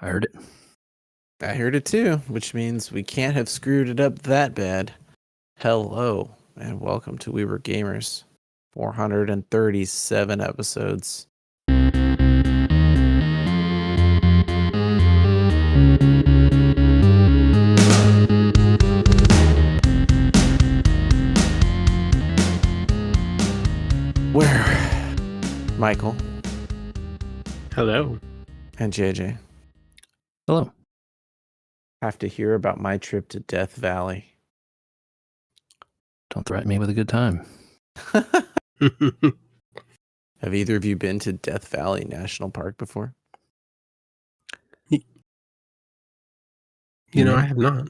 I heard it. I heard it too, which means we can't have screwed it up that bad. Hello, and welcome to We Were Gamers. 437 episodes. Where Michael Hello. and JJ Hello. have to hear about my trip to Death Valley. Don't threaten me with a good time. Have either of you been to Death Valley National Park before? I have not.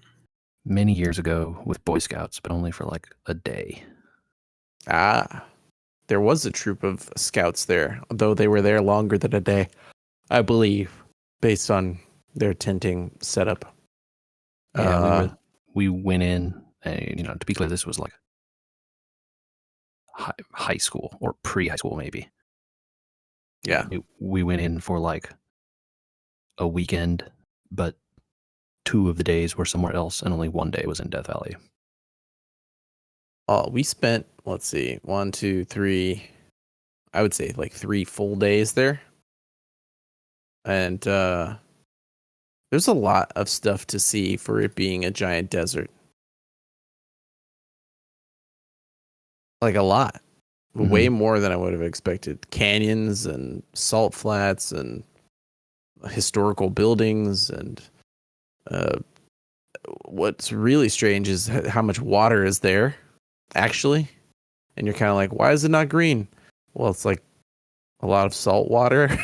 Many years ago with Boy Scouts, but only for like a day. There was a troop of scouts there, though they were there longer than a day, I believe, based on their tenting setup. Yeah, we went in, and, to be clear, this was like high school or pre-high school, maybe. Yeah. We went in for like a weekend, but 2 of the days were somewhere else, and only 1 day was in Death Valley. We spent, let's see, 1, 2, 3, I would say like 3 full days there. And there's a lot of stuff to see for it being a giant desert. Like a lot. Mm-hmm. Way more than I would have expected. Canyons and salt flats and historical buildings. And what's really strange is how much water is there, actually. And you're kind of like, why is it not green? Well, it's like a lot of salt water.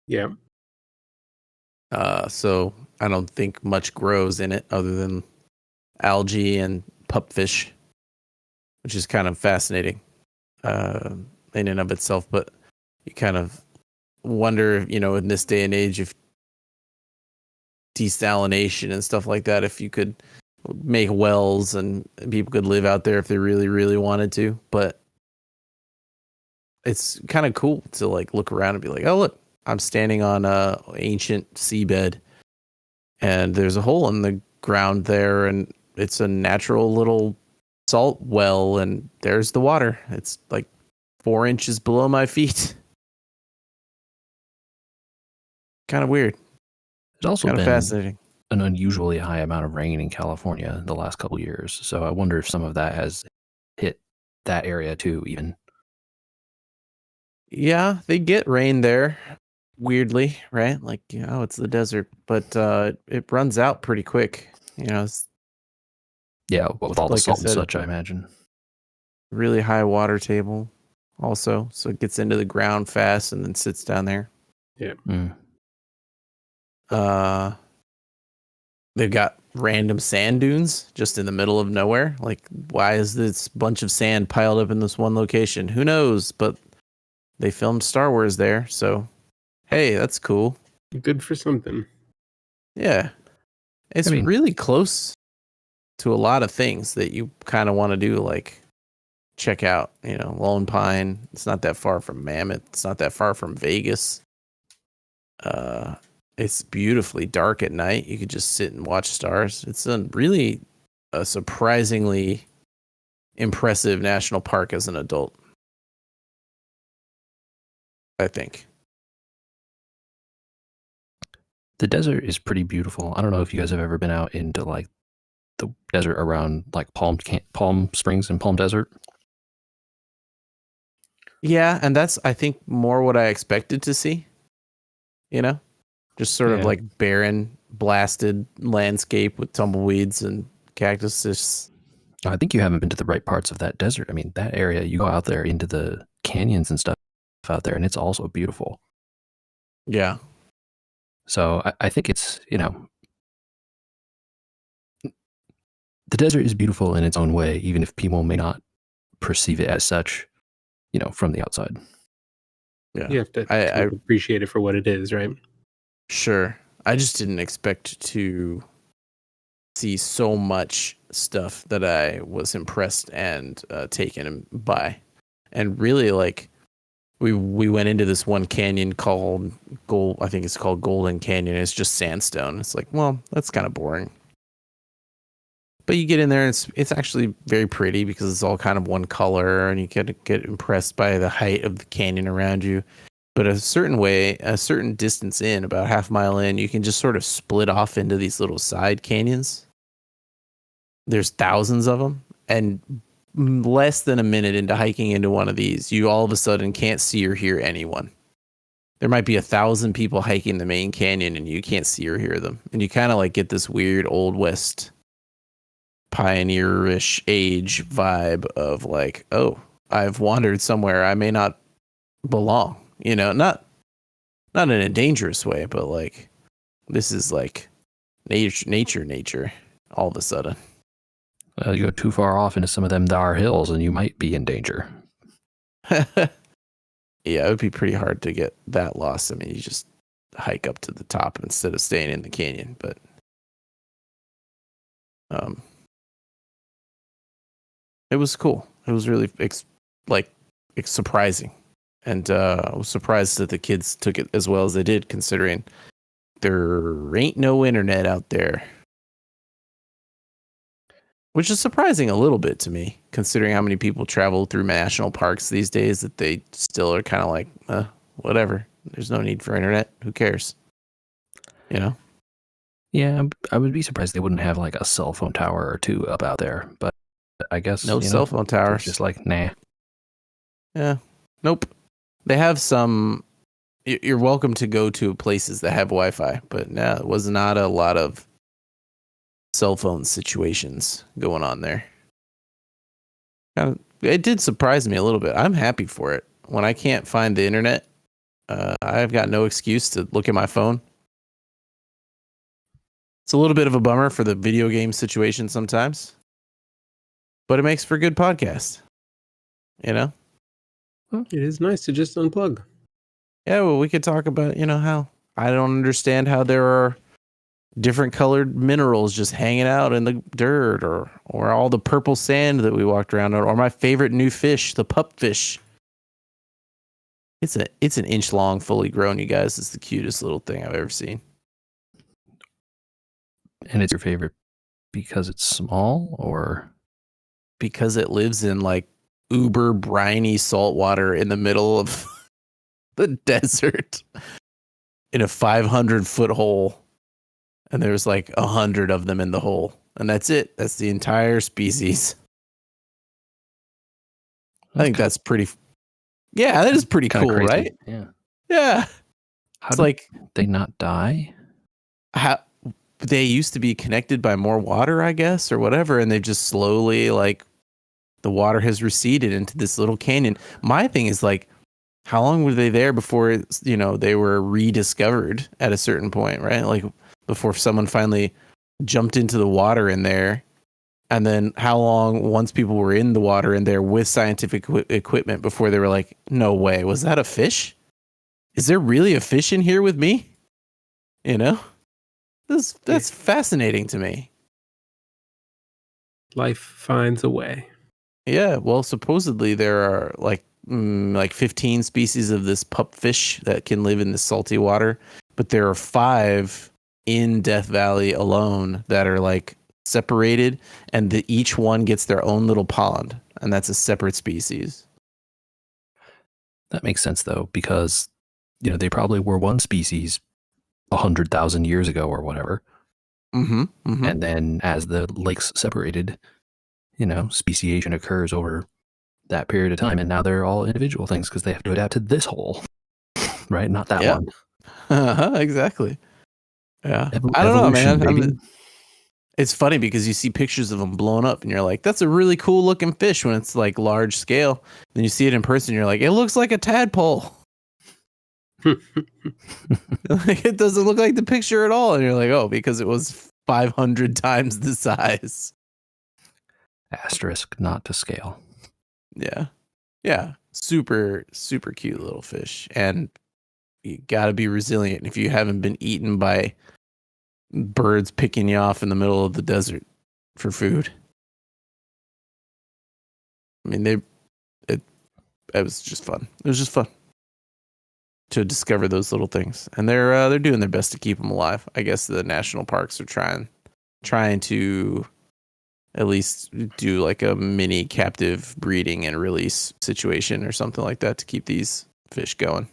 Yeah. So I don't think much grows in it other than algae and pupfish, which is kind of fascinating in and of itself. But you kind of wonder, in this day and age, if desalination and stuff like that, if you could make wells and people could live out there if they really, really wanted to. But it's kind of cool to like look around and be like, oh, look, I'm standing on a ancient seabed and there's a hole in the ground there and it's a natural little salt well and there's the water. It's like 4 inches below my feet. Kind of weird. It's also kind of been fascinating. An unusually high amount of rain in California the last couple of years. So I wonder if some of that has hit that area too, even. Yeah, they get rain there. Weirdly, right? Like, it's the desert, but it runs out pretty quick. Yeah, with all the salt and such, I imagine. Really high water table also, so it gets into the ground fast and then sits down there. Yeah. They've got random sand dunes just in the middle of nowhere. Like, why is this bunch of sand piled up in this one location? Who knows? But they filmed Star Wars there, so hey, that's cool. Good for something. Yeah. It's really close to a lot of things that you kind of want to do, like check out, Lone Pine. It's not that far from Mammoth. It's not that far from Vegas. It's beautifully dark at night. You could just sit and watch stars. It's a surprisingly impressive national park as an adult, I think. The desert is pretty beautiful. I don't know if you guys have ever been out into like the desert around like Palm Springs and Palm Desert. Yeah, and that's, I think, more what I expected to see. Just sort of like barren, blasted landscape with tumbleweeds and cactuses. I think you haven't been to the right parts of that desert. I mean, that area, you go out there into the canyons and stuff out there, and it's also beautiful. Yeah. So I think it's, the desert is beautiful in its own way, even if people may not perceive it as such, from the outside. Yeah. You have to appreciate it for what it is, right? Sure. I just didn't expect to see so much stuff that I was impressed and taken by. And really, like, we went into this one canyon called I think it's called Golden Canyon. It's just sandstone. It's like, well, that's kind of boring. But you get in there, and it's actually very pretty because it's all kind of one color, and you get impressed by the height of the canyon around you. But a certain distance in, about half mile in, you can just sort of split off into these little side canyons. There's thousands of them, and less than a minute into hiking into one of these, you all of a sudden can't see or hear anyone. There might be 1,000 people hiking the main canyon, and you can't see or hear them. And you kind of like get this weird Old West pioneerish age vibe of like, oh, I've wandered somewhere I may not belong. You know, not in a dangerous way, but like this is like nature all of a sudden. You go too far off into some of them dar hills and you might be in danger. Yeah, it would be pretty hard to get that lost. I mean, you just hike up to the top instead of staying in the canyon, but it was cool. It was really surprising. And I was surprised that the kids took it as well as they did, considering there ain't no internet out there. Which is surprising a little bit to me, considering how many people travel through national parks these days, that they still are kind of like, whatever. There's no need for internet. Who cares? You know? Yeah, I would be surprised they wouldn't have like a cell phone tower or two up out there. But I guess no cell phone towers. Just like, nah. Yeah. Nope. They have some. You're welcome to go to places that have Wi-Fi, but no, it was not a lot of cell phone situations going on there. It did surprise me a little bit. I'm happy for it. When I can't find the internet, I've got no excuse to look at my phone. It's a little bit of a bummer for the video game situation sometimes, but it makes for a good podcast. You know? It is nice to just unplug. Yeah, well, we could talk about, how I don't understand how there are different colored minerals just hanging out in the dirt, or all the purple sand that we walked around on, or my favorite new fish, the pupfish. It's an inch long, fully grown, you guys. It's the cutest little thing I've ever seen. And it's your favorite because it's small, or because it lives in like uber briny salt water in the middle of the desert in a 500-foot hole, and there's like 100 of them in the hole, and that's it. That's the entire species. I think that's pretty. Yeah, that is pretty cool, crazy. Right? Yeah. How it's like they not die? How they used to be connected by more water, I guess, or whatever, and they've just slowly, like, the water has receded into this little canyon. My thing is, like, how long were they there before, they were rediscovered at a certain point, right? Like, before someone finally jumped into the water in there, and then how long, once people were in the water in there with scientific equipment, before they were like, no way, was that a fish? Is there really a fish in here with me? That's fascinating to me. Life finds a way. Yeah, well, supposedly there are like 15 species of this pupfish that can live in the salty water, but there are 5 in Death Valley alone that are like separated, and each one gets their own little pond, and that's a separate species. That makes sense, though, because they probably were one species 100,000 years ago or whatever. And then as the lakes separated, speciation occurs over that period of time, and now they're all individual things because they have to adapt to this hole, right? Not that one. Exactly. Yeah. I don't know, man. It's funny because you see pictures of them blown up and you're like, that's a really cool looking fish when it's like large scale. Then you see it in person and you're like, it looks like a tadpole. It doesn't look like the picture at all. And you're like, oh, because it was 500 times the size. Asterisk, not to scale. Yeah. Yeah. Super, super cute little fish. And you got to be resilient if you haven't been eaten by birds picking you off in the middle of the desert for food. I mean, it was just fun. It was just fun. to discover those little things, and they're doing their best to keep them alive. I guess the national parks are trying to at least do like a mini captive breeding and release situation or something like that to keep these fish going,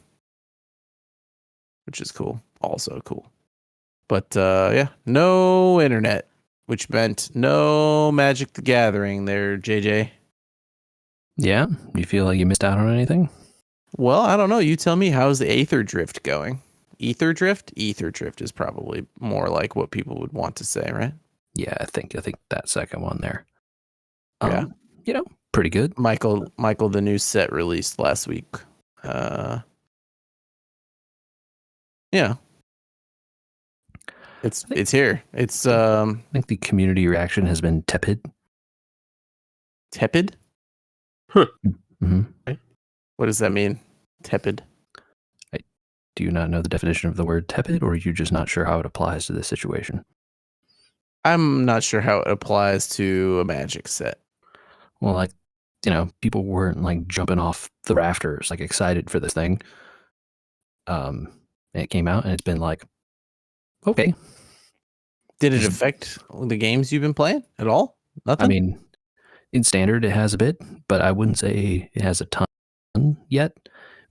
which is cool. Also cool. But yeah, no internet, which meant no Magic the Gathering there, JJ. Yeah? You feel like you missed out on anything? Well, I don't know. You tell me, how's the Aetherdrift going? Aetherdrift? Aetherdrift is probably more like what people would want to say, right? Yeah, I think that second one there. Yeah. Pretty good. Michael, the new set released last week. Yeah. It's here. It's I think the community reaction has been tepid. Tepid? Huh. Mm-hmm. What does that mean? Tepid. Do you not know the definition of the word tepid, or are you just not sure how it applies to this situation? I'm not sure how it applies to a Magic set. Well, like, people weren't like jumping off the rafters, like excited for this thing. It came out and it's been like, okay. Did it affect the games you've been playing at all? Nothing? I mean, in standard, it has a bit, but I wouldn't say it has a ton yet.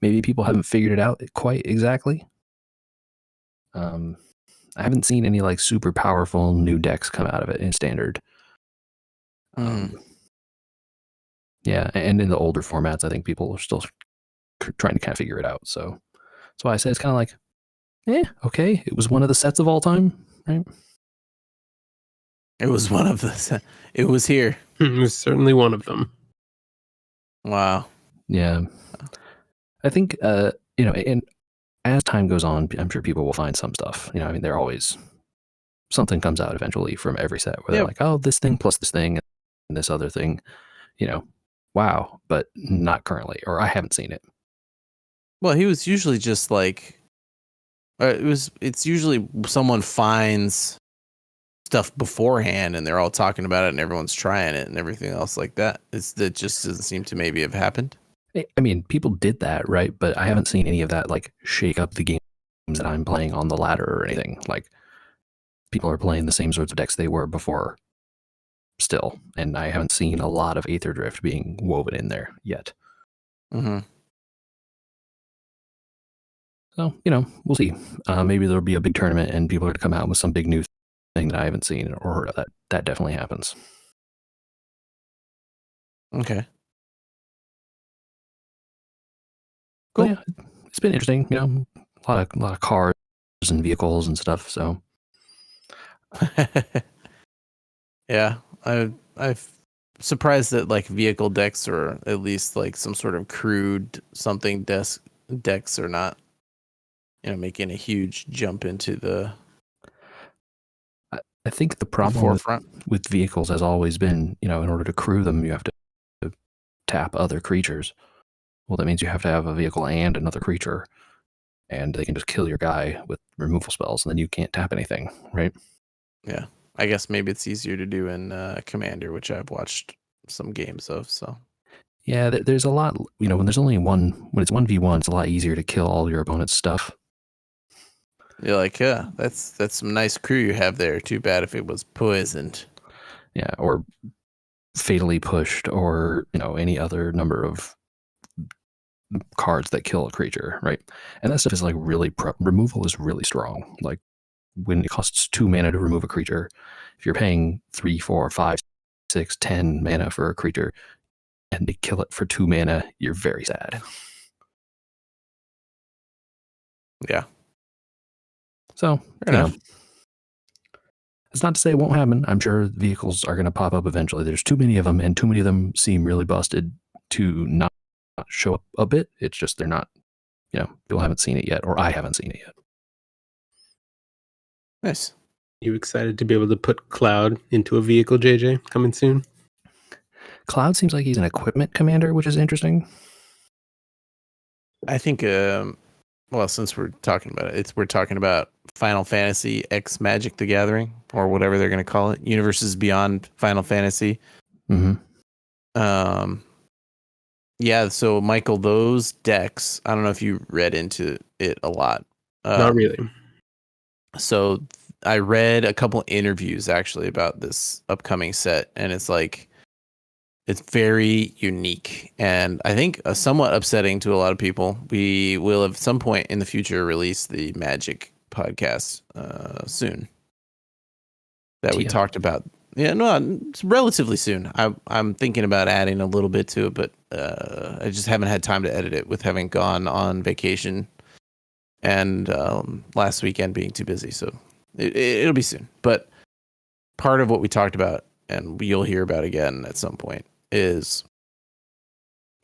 Maybe people haven't figured it out quite exactly. I haven't seen any like super powerful new decks come out of it in standard. Yeah, and in the older formats, I think people are still trying to kind of figure it out. So that's why I say it's kind of like, okay. It was one of the sets of all time, right? It was one of the. It was here. It was certainly one of them. Wow. Yeah. I think, and as time goes on, I'm sure people will find some stuff. They're always, something comes out eventually from every set where they're like, oh, this thing plus this thing and this other thing, wow, but not currently, or I haven't seen it. Well, he was usually just like, it's usually someone finds stuff beforehand and they're all talking about it and everyone's trying it and everything else like that. That just doesn't seem to maybe have happened. I mean, people did that, right? But I haven't seen any of that like shake up the games that I'm playing on the ladder or anything. Like, people are playing the same sorts of decks they were before still, and I haven't seen a lot of Aetherdrift being woven in there yet. Mm-hmm. So, we'll see. Maybe there'll be a big tournament and people are going to come out with some big new thing that I haven't seen or heard of. That definitely happens. Okay. Cool. Yeah, it's been interesting. A lot of cars and vehicles and stuff. So, yeah, I'm surprised that like vehicle decks or at least like some sort of crude something decks are not, making a huge jump into the. I think the problem with vehicles has always been, in order to crew them, you have to tap other creatures. Well, that means you have to have a vehicle and another creature, and they can just kill your guy with removal spells, and then you can't tap anything, right? Yeah, I guess maybe it's easier to do in Commander, which I've watched some games of. So yeah, there's a lot. When there's only when it's 1v1, it's a lot easier to kill all your opponent's stuff. You're like, yeah, that's some nice crew you have there. Too bad if it was poisoned. Yeah, or fatally pushed, or any other number of cards that kill a creature, right? And that stuff is like really removal is really strong. Like, when it costs 2 mana to remove a creature, if you're paying 3, 4, 5, 6, 10 mana for a creature and they kill it for 2 mana, you're very sad. Yeah. So, it's not to say it won't happen. I'm sure vehicles are going to pop up eventually. There's too many of them, and too many of them seem really busted to not show up a bit. It's just they're not, people haven't seen it yet, or I haven't seen it yet. Nice. You excited to be able to put Cloud into a vehicle, JJ, coming soon? Cloud seems like he's an equipment commander, which is interesting. I think, well, since we're talking about it, we're talking about Final Fantasy X Magic the Gathering, or whatever they're going to call it, Universes Beyond Final Fantasy. Mm-hmm. Yeah, so Michael, those decks, I don't know if you read into it a lot. Not really. So I read a couple interviews actually about this upcoming set, and it's like it's very unique, and I think somewhat upsetting to a lot of people. We will at some point in the future release the Magic podcast soon that we TM. talked about. Yeah, no, it's relatively soon. I'm thinking about adding a little bit to it, but I just haven't had time to edit it with having gone on vacation and last weekend being too busy. So it'll be soon. But part of what we talked about, and you'll hear about again at some point, is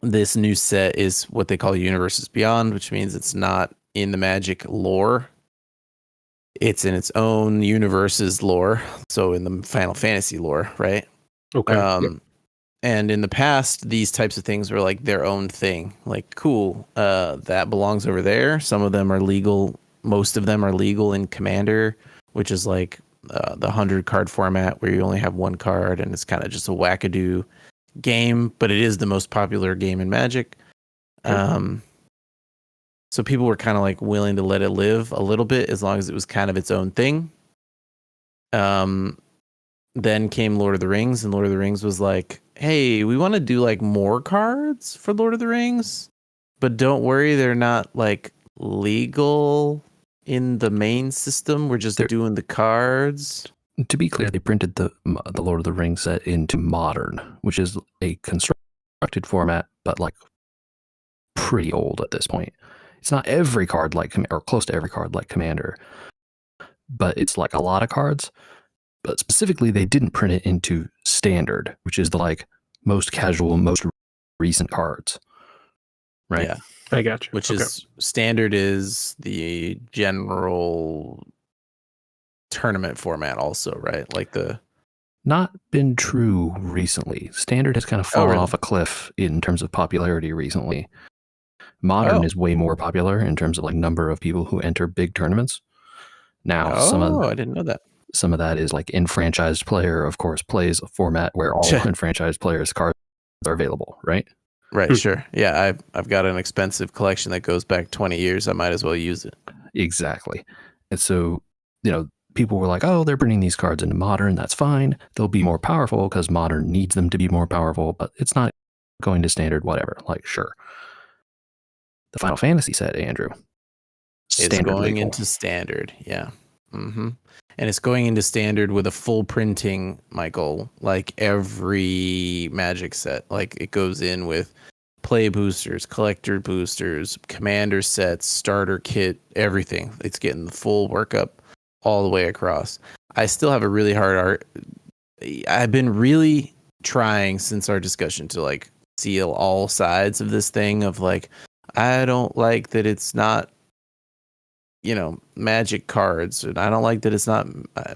this new set is what they call Universes Beyond, which means it's not in the Magic lore. It's in its own universe's lore. So in the Final Fantasy lore, right? Okay. Yep. And in the past, these types of things were like their own thing. Like, cool, that belongs over there. Some of them are legal. Most of them are legal in Commander, which is like the 100 card format where you only have one card and it's kind of just a wackadoo game, but it is the most popular game in Magic. So people were kind of like willing to let it live a little bit as long as it was kind of its own thing. Then came Lord of the Rings, and Lord of the Rings was like, hey, we want to do like more cards for Lord of the Rings, but don't worry, they're not like legal in the main system. We're just doing the cards. To be clear, they printed the Lord of the Rings set into Modern, which is a constructed format, but like pretty old at this point. It's not every card like, or close to every card like Commander, but it's like a lot of cards. But specifically, they didn't print it into Standard, which is the like most casual, most recent cards. Right? Yeah, I got you. Which is Standard is the general tournament format also, right? Like the... Not been true recently. Standard has kind of fallen off a cliff in terms of popularity recently. Modern is way more popular in terms of like number of people who enter big tournaments. Now, I didn't know that. Some of that is like enfranchised player, of course, plays a format where all enfranchised players' cards are available, right? Right, sure. Yeah, I've got an expensive collection that goes back 20 years. I might as well use it. Exactly. And so, people were like, oh, they're bringing these cards into Modern. That's fine. They'll be more powerful because Modern needs them to be more powerful, but it's not going to Standard, whatever. Like, sure. The Final Fantasy set, Andrew. It's going into Standard, yeah. Mm-hmm. And it's going into Standard with a full printing, Michael, like every Magic set. Like it goes in with play boosters, collector boosters, commander sets, starter kit, everything. It's getting the full workup all the way across. I still have a really hard I've been really trying since our discussion to like seal all sides of this thing of like, I don't like that it's not, Magic cards, and I don't like that it's not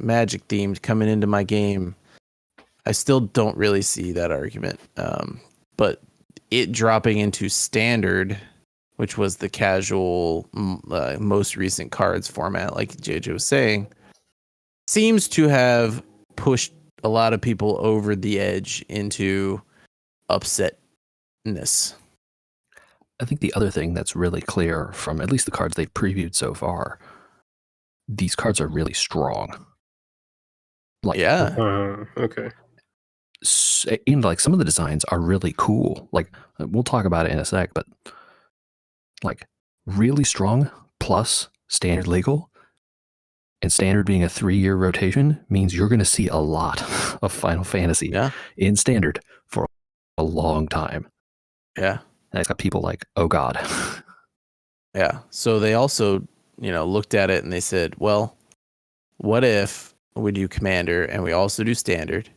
Magic themed coming into my game. I still don't really see that argument. But it dropping into Standard, which was the casual, most recent cards format, like JJ was saying, seems to have pushed a lot of people over the edge into upsetness. I think the other thing that's really clear from at least the cards they've previewed so far, these cards are really strong. Like, yeah. Okay. And like some of the designs are really cool. Like we'll talk about it in a sec, but like really strong plus Standard legal, and Standard being a 3-year rotation means you're going to see a lot of Final Fantasy in Standard for a long time. Yeah. And it's got people like, oh God. Yeah. So they also, looked at it and they said, well, what if we do Commander and we also do Standard?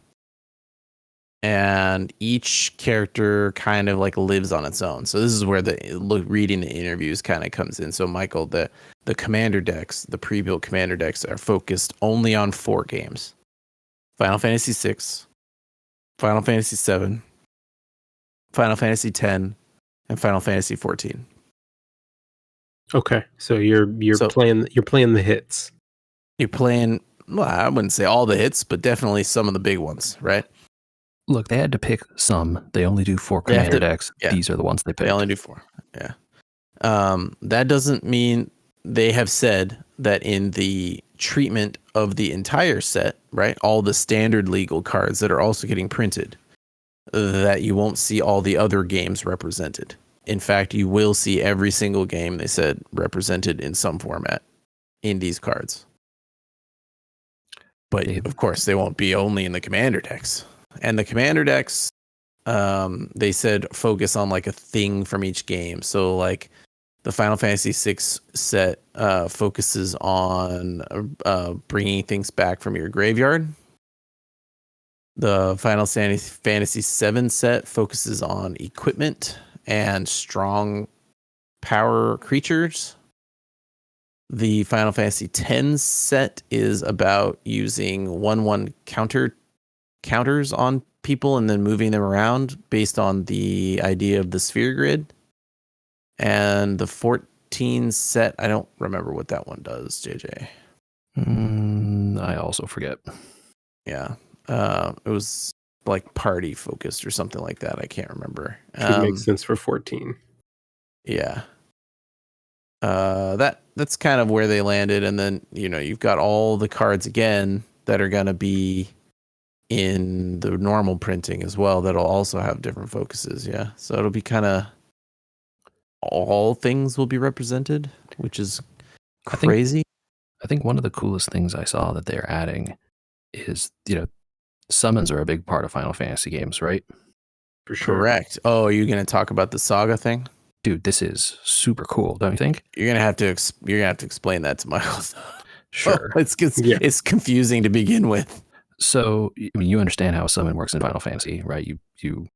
And each character kind of like lives on its own. So this is where reading the interviews kind of comes in. So Michael, the Commander decks, the pre-built Commander decks are focused only on 4 games: Final Fantasy VI, Final Fantasy VII, Final Fantasy X, and Final Fantasy XIV. Okay, so you're playing the hits. You're playing, well, I wouldn't say all the hits, but definitely some of the big ones, right? Look, they had to pick some. They only do 4 They have commander to- decks. yeah. These are the ones they picked. They only do 4. Yeah. That doesn't mean they have said that in the treatment of the entire set, right? All the standard legal cards that are also getting printed, that you won't see all the other games represented. In fact, you will see every single game, they said, represented in some format in these cards. But of course, they won't be only in the commander decks. And the commander decks, they said focus on like a thing from each game. So like the Final Fantasy VI set focuses on bringing things back from your graveyard. The Final Fantasy VII set focuses on equipment and strong power creatures. The Final Fantasy X set is about using 1/1 counters on people and then moving them around based on the idea of the sphere grid. And the 14 set, I don't remember what that one does, JJ. I also forget. Yeah. It was like party focused or something like that. I can't remember. Should make sense for 14. Yeah. That's kind of where they landed. And then, you've got all the cards again that are going to be in the normal printing as well. That'll also have different focuses. Yeah. So it'll be kind of all things will be represented, which is crazy. I think one of the coolest things I saw that they're adding is, summons are a big part of Final Fantasy games, right? For sure. Correct. Oh, are you going to talk about the saga thing? Dude, this is super cool, don't you think? You're gonna have to explain that to Miles. Sure. It's confusing to begin with. So, you understand how a summon works in Final Fantasy, right? You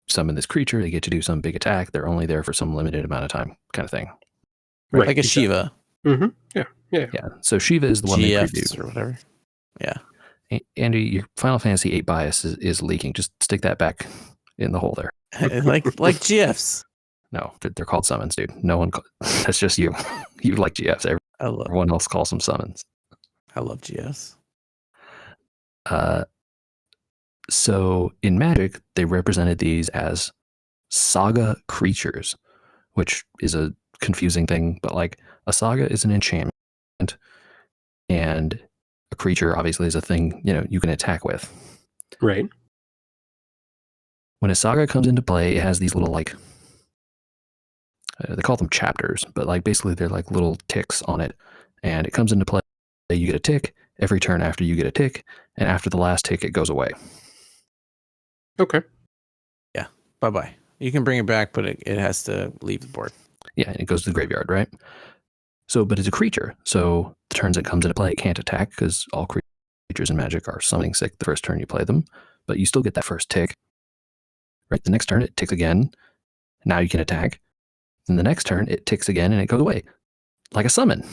summon this creature, they get to do some big attack. They're only there for some limited amount of time, kind of thing. Right. Like a Shiva. Mm-hmm. Yeah. So Shiva is the one they GFs previewed or whatever. Yeah. Andy, your Final Fantasy VIII bias is leaking. Just stick that back in the hole there. like GFs. No, they're called summons, dude. No one. That's just you. You like GFs. Everyone else calls them summons. I love GFs. So in Magic, they represented these as saga creatures, which is a confusing thing. But like a saga is an enchantment, and a creature obviously is a thing you can attack with. Right. When a saga comes into play, it has these little they call them chapters, but like basically they're like little ticks on it, and it comes into play. You get a tick every turn after you get a tick, and after the last tick, it goes away. Okay. Yeah. Bye. You can bring it back, but it has to leave the board. Yeah, and it goes to the graveyard, right? So, but it's a creature. So the turns it comes into play, it can't attack because all creatures in Magic are summoning sick the first turn you play them, but you still get that first tick. Right? The next turn, it ticks again. Now you can attack. Then the next turn, it ticks again and it goes away. Like a summon.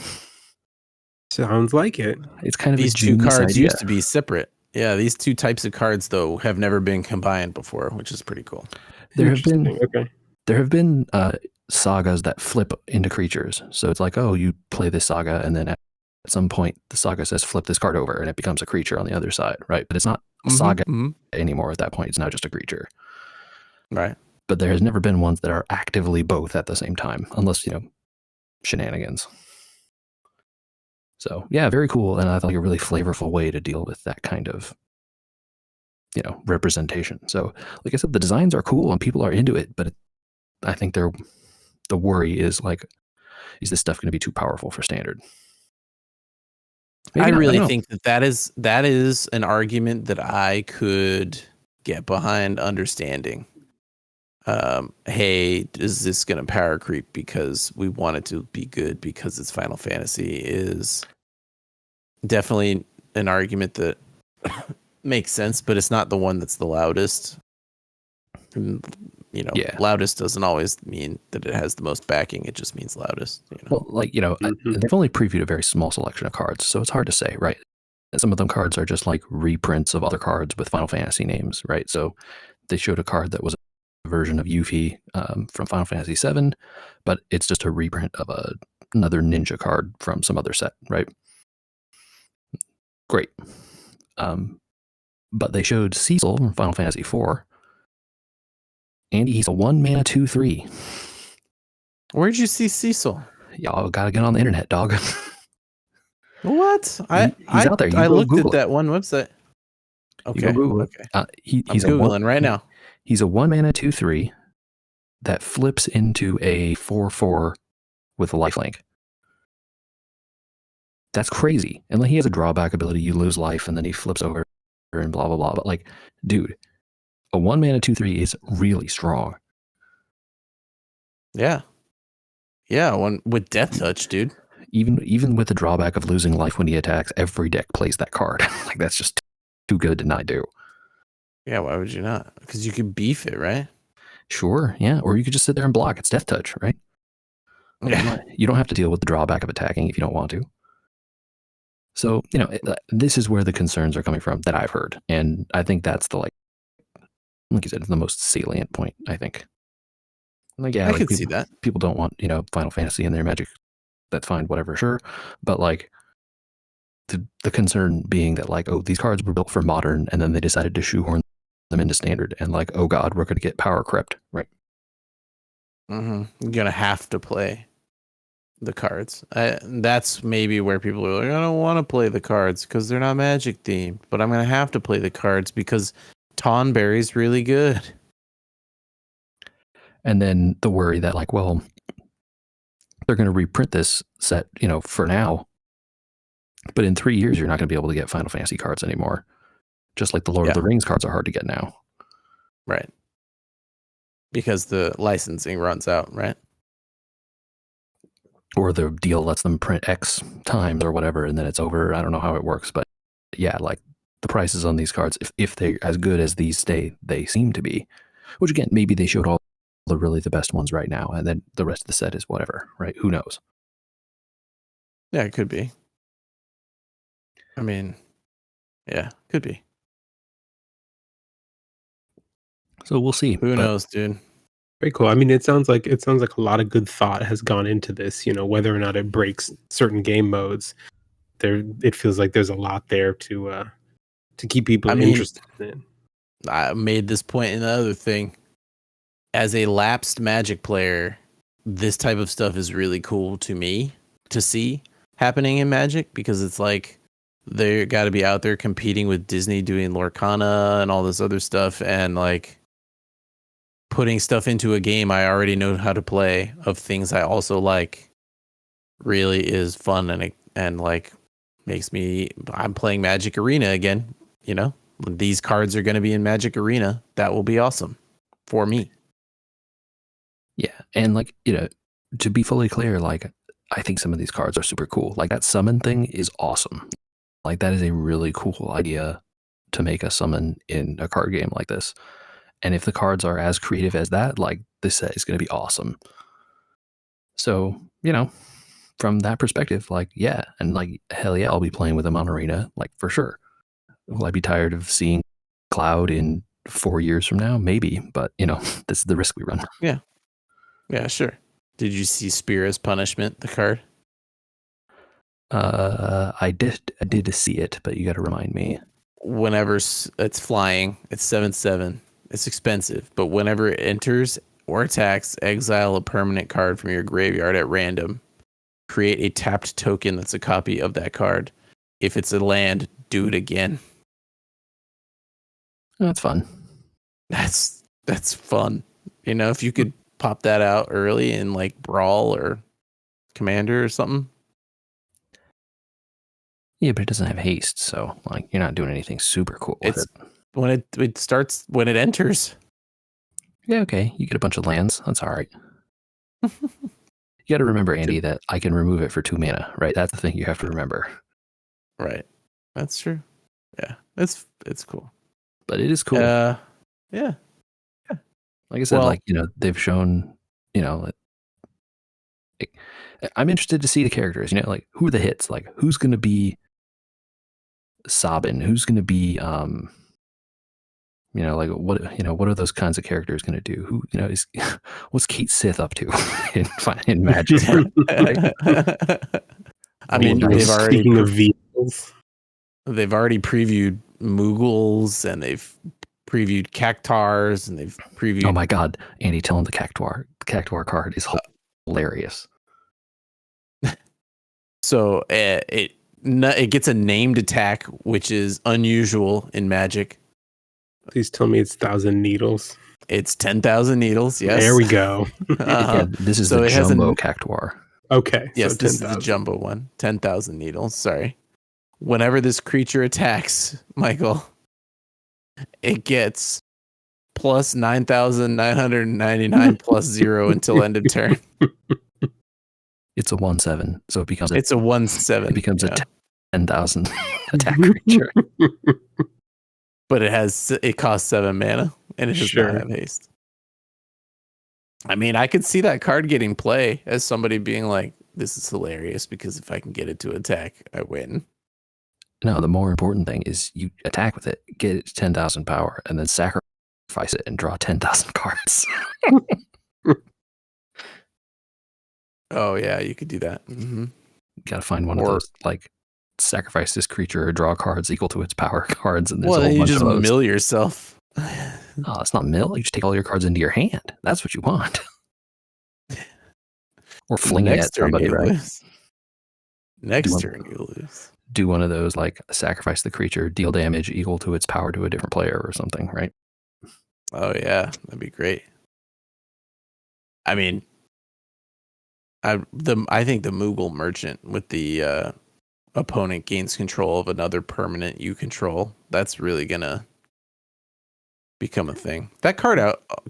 Sounds like it. It's kind of these a two cards idea. used to be separate. Yeah, these two types of cards though have never been combined before, which is pretty cool. There have been sagas that flip into creatures. So it's like, oh, you play this saga, and then at some point the saga says flip this card over, and it becomes a creature on the other side, right? But it's not a saga anymore at that point. It's now just a creature, right? But there has never been ones that are actively both at the same time, unless shenanigans. So yeah, very cool, and I thought a really flavorful way to deal with that kind of representation. So like I said, the designs are cool and people are into it, but I think the worry is like, is this stuff going to be too powerful for standard? I really think that is an argument that I could get behind understanding. Hey, is this going to power creep because we want it to be good because it's Final Fantasy is definitely an argument that makes sense, but it's not the one that's the loudest. Loudest doesn't always mean that it has the most backing. It just means loudest. Well, they've only previewed a very small selection of cards, so it's hard to say, right? Some of them cards are just like reprints of other cards with Final Fantasy names, right? So they showed a card that was a version of Yuffie from Final Fantasy VII, but it's just a reprint of another ninja card from some other set, right? Great. But they showed Cecil from Final Fantasy IV, and he's a 1-mana 2/3. Where'd you see Cecil? Y'all gotta get on the internet, dog. What? He's out there. You I go looked Google at that one website. You go Okay. Google it. Okay. He's I'm Googling right now. He's a 1-mana 2/3 that flips into a 4/4 with a lifelink. That's crazy. And like he has a drawback ability, you lose life, and then he flips over and blah blah blah. But like, dude, a 1-mana 2/3 is really strong. Yeah. Yeah, one with Death Touch, dude. Even with the drawback of losing life when he attacks, every deck plays that card. Like that's just too good to not do. Yeah, why would you not? Because you could beef it, right? Sure, yeah. Or you could just sit there and block. It's Death Touch, right? Yeah. You don't have to deal with the drawback of attacking if you don't want to. So, this is where the concerns are coming from that I've heard. And I think that's the, like you said, the most salient point, I think. Like, yeah, I like could see that. People don't want, Final Fantasy in their Magic. That's fine, whatever, sure. But like the concern being that like, oh, these cards were built for modern and then they decided to shoehorn them into standard and like, oh God, we're going to get power crept, right? Mm-hmm. You're going to have to play the cards. That's maybe where people are like, I don't want to play the cards because they're not Magic themed, but I'm going to have to play the cards because Tonberry's really good. And then the worry that like, well, they're going to reprint this set, for now. But in 3 years, you're not going to be able to get Final Fantasy cards anymore. Just like the Lord of the Rings cards are hard to get now. Right. Because the licensing runs out, right? Or the deal lets them print X times or whatever, and then it's over. I don't know how it works, but yeah, like the prices on these cards, if they're as good as these they seem to be, which again, maybe they showed all the best ones right now, and then the rest of the set is whatever, right? Who knows? Yeah, it could be. I mean, yeah, could be. So we'll see. Who knows, dude? Very cool. I mean, it sounds like a lot of good thought has gone into this. Whether or not it breaks certain game modes, it feels like there's a lot there to keep people interested in. I made this point in the other thing. As a lapsed Magic player, this type of stuff is really cool to me to see happening in Magic because it's like they got to be out there competing with Disney doing Lorcana and all this other stuff and like putting stuff into a game I already know how to play of things I also like really is fun and like makes me I'm playing Magic Arena again, These cards are going to be in Magic Arena. That will be awesome for me. Yeah, and like, to be fully clear, like I think some of these cards are super cool. Like that summon thing is awesome. Like that is a really cool idea to make a summon in a card game like this. And if the cards are as creative as that, like this set is going to be awesome. So, from that perspective, like, yeah. And like, hell yeah, I'll be playing with them on Arena, like for sure. Will I be tired of seeing Cloud in 4 years from now? Maybe, but this is the risk we run. Yeah. Yeah, sure. Did you see Spira's Punishment, the card? I did see it, but you got to remind me. Whenever it's flying, it's 7/7. It's expensive, but whenever it enters or attacks, exile a permanent card from your graveyard at random. Create a tapped token that's a copy of that card. If it's a land, do it again. That's fun. That's fun. If you could pop that out early in like Brawl or Commander or something. Yeah, but it doesn't have haste, so like you're not doing anything super cool with it. When it starts when it enters. Yeah, okay. You get a bunch of lands. That's all right. You got to remember, Andy, that I can remove it for 2 mana, right? That's the thing you have to remember. Right. That's true. Yeah. It's cool. But it is cool. Yeah. Like I said, they've shown, I'm interested to see the characters, like who are the hits? Like who's going to be Sabin? Who's going to be, like what are those kinds of characters going to do? Who, what's Kate Sith up to in Magic? I mean, speaking of vehicles, they've already previewed Moogles, and they've previewed Cactars, and they've previewed. Oh my God, Andy, tell him the Cactuar card is hilarious. So it gets a named attack, which is unusual in Magic. Please tell me it's 1,000 needles. It's 10,000 needles. Yes. There we go. Yeah, this is So the it has jumbo Cactuar. Okay. Yes, so this is the jumbo one. 10,000 needles. Sorry. Whenever this creature attacks, Michael, it gets plus 9,999 plus 0 until end of turn. It's a 1/7, so it becomes It's a 1/7. It becomes a 10,000 attack creature. But it costs 7 mana, and it does not have haste. I mean, I could see that card getting play as somebody being like, "This is hilarious because if I can get it to attack, I win." No, the more important thing is you attack with it, get it to 10,000 power, and then sacrifice it and draw 10,000 cards. Oh yeah, you could do that. Mm-hmm. You gotta find one of those, like, sacrifice this creature or draw cards equal to its power cards, and there's a whole you bunch just of those. mill yourself. Oh, it's not mill. You just take all your cards into your hand. That's what you want. Or fling it at somebody, right? Next turn you lose. Do one of those, like, sacrifice the creature, deal damage equal to its power to a different player or something, right? Oh yeah, that'd be great. I mean, I think the Moogle Merchant with the opponent gains control of another permanent you control. That's really gonna become a thing. That card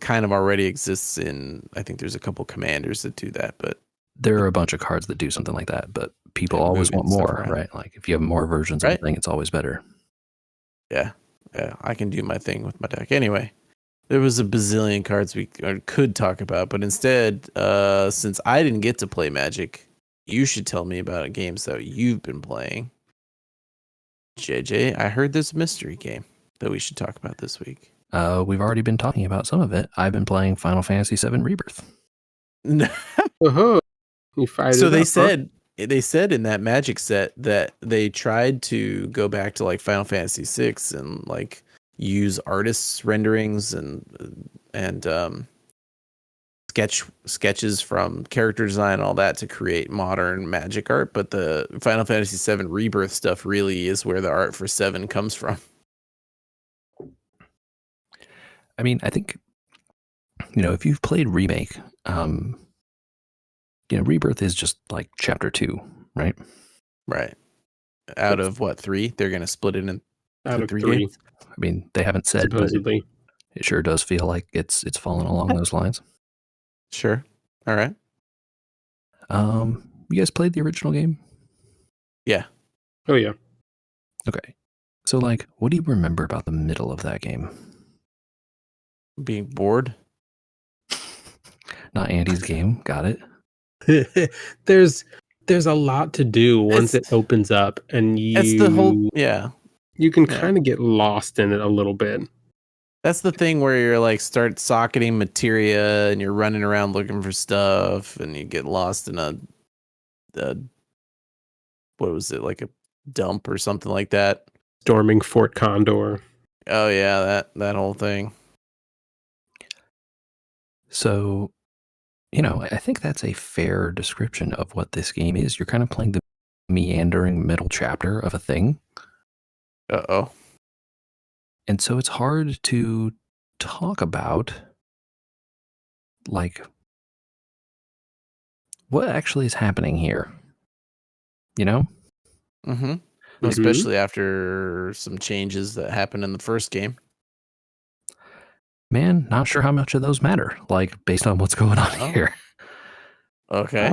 kind of already exists in. I think there's a couple commanders that do that, but there are a bunch of cards that do something like that. But people always want more, right? Like if you have more versions of the thing, it's always better. Yeah, I can do my thing with my deck anyway. There was a bazillion cards we could talk about, but instead, since I didn't get to play Magic, you should tell me about games that you've been playing. JJ, I heard there's a mystery game that we should talk about this week. We've already been talking about some of it. I've been playing Final Fantasy VII Rebirth. Uh-huh. You fired so it they up, said they said in that Magic set that they tried to go back to like Final Fantasy VI and like use artists' renderings and sketches from character design and all that to create modern Magic art, but the Final Fantasy VII Rebirth stuff really is where the art for 7 comes from. I mean, I think, if you've played Remake, Rebirth is just like chapter 2, right? Right. Out of what, 3? They're going to split it in out of 3 games? I mean, they haven't said, supposedly. But it sure does feel like it's fallen along those lines. Sure. All right. You guys played the original game? Yeah. Oh, yeah. Okay. So, like, what do you remember about the middle of that game? Being bored? Not Andy's game. Got it. There's a lot to do once it opens up, and that's the whole you can kind of get lost in it a little bit. That's the thing where you're like start socketing materia and you're running around looking for stuff and you get lost in a what was it, like a dump or something like that? Storming Fort Condor. Oh yeah, that whole thing. So, I think that's a fair description of what this game is. You're kind of playing the meandering middle chapter of a thing. Uh-oh. And so it's hard to talk about, like, what actually is happening here. Mm-hmm. Especially after some changes that happened in the first game. Man, not sure how much of those matter, like, based on what's going on here. Okay.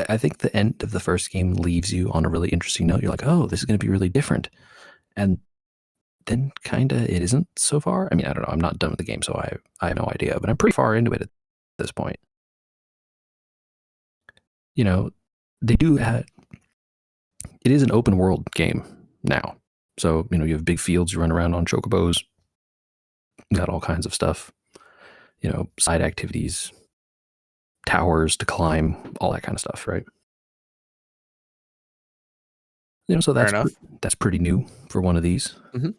I think the end of the first game leaves you on a really interesting note. You're like, oh, this is going to be really different. And then kind of it isn't so far. I mean, I don't know. I'm not done with the game, so I have no idea. But I'm pretty far into it at this point. They do have... It is an open world game now. So, you have big fields, you run around on chocobos. You got all kinds of stuff. Side activities, towers to climb, all that kind of stuff, right? So Fair enough. that's pretty new for one of these. Mhm.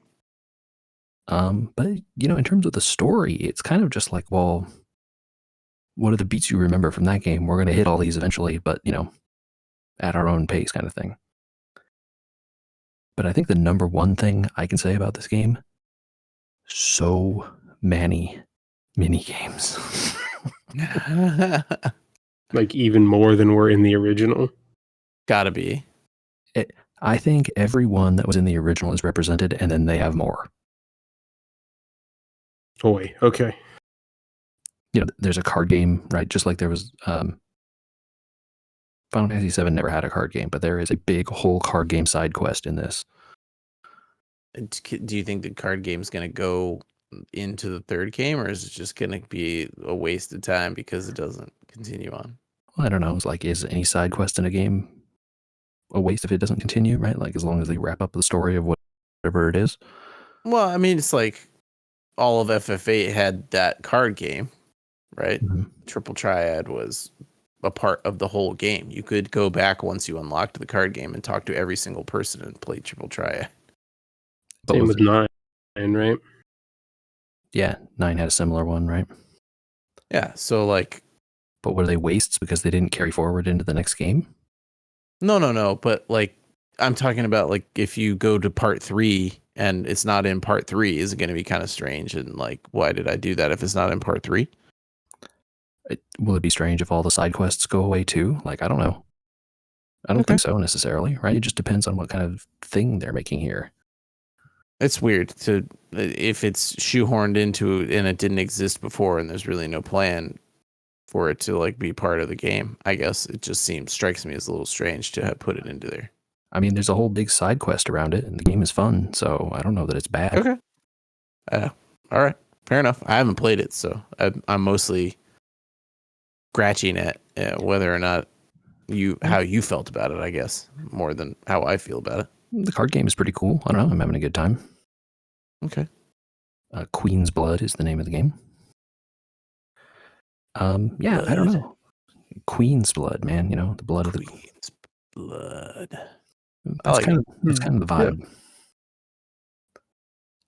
But in terms of the story, it's kind of just like, well, what are the beats you remember from that game? We're going to hit all these eventually, but at our own pace, kind of thing. But I think the number one thing I can say about this game, so many mini games. Like even more than were in the original. Gotta be. I think every one that was in the original is represented, and then they have more. Boy, okay. There's a card game, right? Just like there was Final Fantasy VII never had a card game, but there is a big whole card game side quest in this. Do you think the card game's going to go into the third game, or is it just going to be a waste of time because it doesn't continue on? Well, I don't know. It's like, is any side quest in a game a waste if it doesn't continue, right? Like, as long as they wrap up the story of whatever it is. Well, I mean, it's like all of FF8 had that card game, right? Mm-hmm. Triple Triad was a part of the whole game. You could go back once you unlocked the card game and talk to every single person and play Triple Triad. Same with 9, right? Yeah, 9 had a similar one, right? Yeah, so like... But were they wastes because they didn't carry forward into the next game? No. But like, I'm talking about like if you go to part 3 and it's not in part 3, is it going to be kind of strange? And like, why did I do that if it's not in part 3? Will it be strange if all the side quests go away too? Like, I don't know. I don't think so necessarily, right? It just depends on what kind of thing they're making here. It's weird if it's shoehorned into and it didn't exist before and there's really no plan for it to like be part of the game. I guess it just strikes me as a little strange to have put it into there. I mean, there's a whole big side quest around it and the game is fun, so I don't know that it's bad. Okay. All right. Fair enough. I haven't played it, so I'm mostly scratching at whether or not how you felt about it, I guess, more than how I feel about it. The card game is pretty cool. I don't know. I'm having a good time. Okay. Queen's Blood is the name of the game. Yeah, I don't know. Queen's Blood, man. The blood of the Queen's Blood. That's kind of the vibe.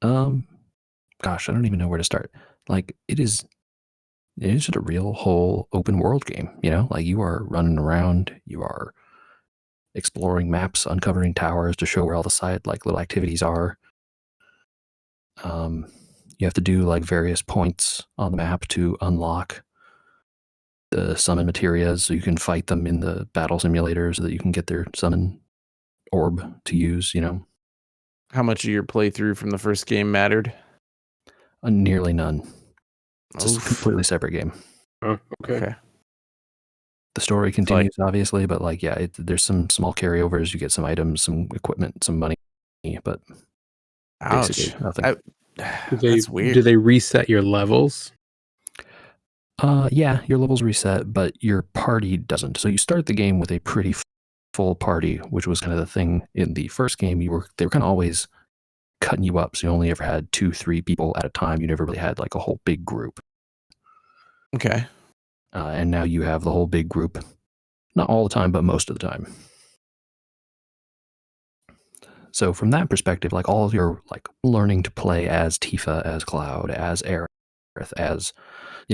Yeah. Gosh, I don't even know where to start. Like, it is just a real whole open world game. Like you are running around, you are exploring maps, uncovering towers to show where all the side like little activities are. You have to do like various points on the map to unlock the summon materias so you can fight them in the battle simulator so that you can get their summon orb to use. How much of your playthrough from the first game mattered? Nearly none. It's just a completely separate game. Oh, okay. The story continues, obviously, but like, yeah, there's some small carryovers. You get some items, some equipment, some money, but basically nothing. That's weird. Do they reset your levels? Yeah, your levels reset, but your party doesn't. So you start the game with a pretty full party, which was kind of the thing in the first game. They were kind of always cutting you up, so you only ever had 2-3 people at a time. You never really had like a whole big group. Okay. And now you have the whole big group, not all the time, but most of the time. So from that perspective, like all of your like learning to play as Tifa, as Cloud, as Aerith, as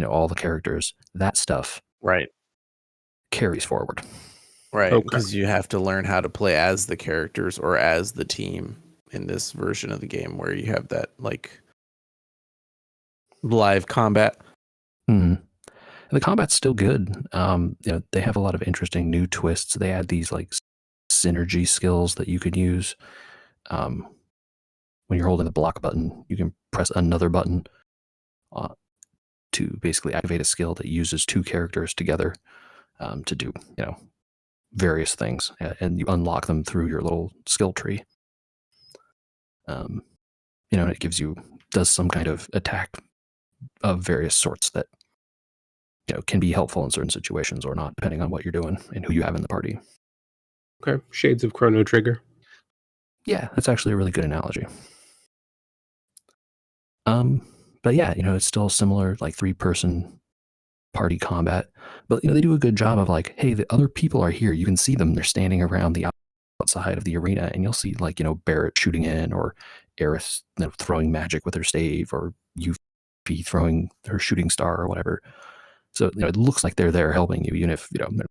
all the characters, that stuff, right, carries forward. Right, because you have to learn how to play as the characters or as the team in this version of the game where you have that like live combat. Mm-hmm. And the combat's still good. They have a lot of interesting new twists. They add these like synergy skills that you can use. When you're holding the block button, you can press another button to basically activate a skill that uses 2 characters together to do, various things, and you unlock them through your little skill tree. And it does some kind of attack of various sorts that can be helpful in certain situations or not, depending on what you're doing and who you have in the party. Okay, shades of Chrono Trigger. Yeah, that's actually a really good analogy. But yeah, it's still similar, like 3-person party combat. But they do a good job of like, hey, the other people are here. You can see them. They're standing around the outside of the arena, and you'll see like Barrett shooting in, or Aerith throwing magic with her stave, or Yuffie throwing her shooting star or whatever. So it looks like they're there helping you, even if they're not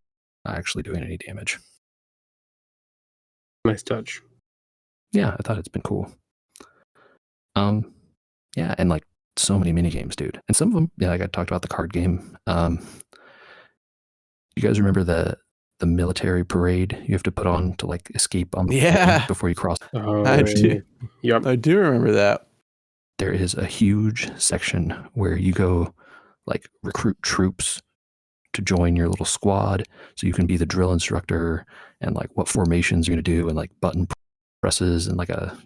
actually doing any damage. Nice touch. Yeah, I thought it's been cool. Yeah, and like so many mini games, dude, and some of them, like I talked about the card game. You guys remember the military parade you have to put on to like escape on the plane before you cross? I do. Yep. I do remember that. There is a huge section where you go like recruit troops to join your little squad, so you can be the drill instructor, and like what formations you're going to do, and like button presses, and like a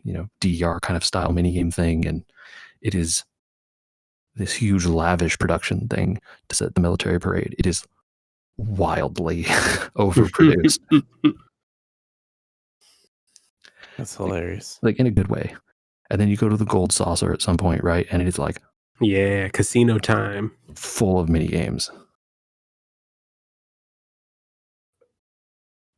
DER kind of style minigame thing. And it is this huge lavish production thing to set the military parade. It is wildly overproduced. That's hilarious. Like in a good way. And then you go to the gold saucer at some point, right? And it's like, yeah, casino time, full of mini games.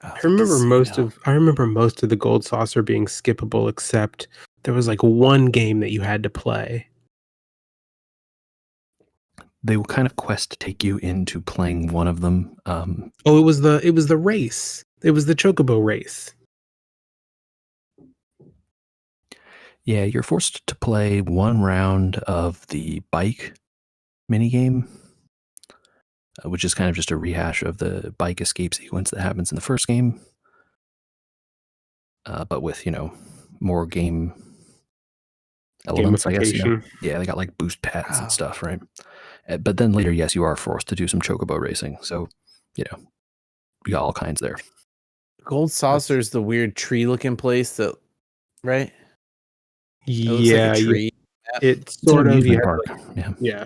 I remember most of the gold saucer being skippable, except there was like one game that you had to play. They will kind of quest to take you into playing one of them. It was the race. It was the Chocobo race. Yeah, you're forced to play one round of the bike minigame, which is kind of just a rehash of the bike escape sequence that happens in the first game, but with more game elements, I guess. Yeah, they got like boost pads and stuff, right? But then later, yes, you are forced to do some chocobo racing. So, you got all kinds there. Gold Saucer is the weird tree-looking place that, right? Yeah, it looks like a tree. It's sort of park. Yeah.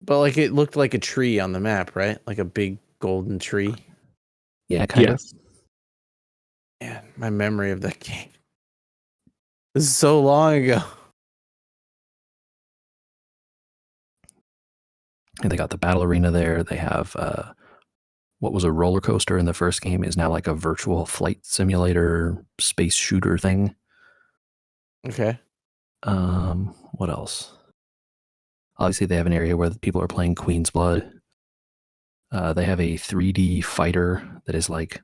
But like it looked like a tree on the map, right? Like a big golden tree. Yeah, kind of. Man, my memory of that game. This is so long ago. And they got the battle arena there. They have what was a roller coaster in the first game is now like a virtual flight simulator space shooter thing. Okay. What else? Obviously, they have an area where people are playing Queen's Blood. They have a 3D fighter that is like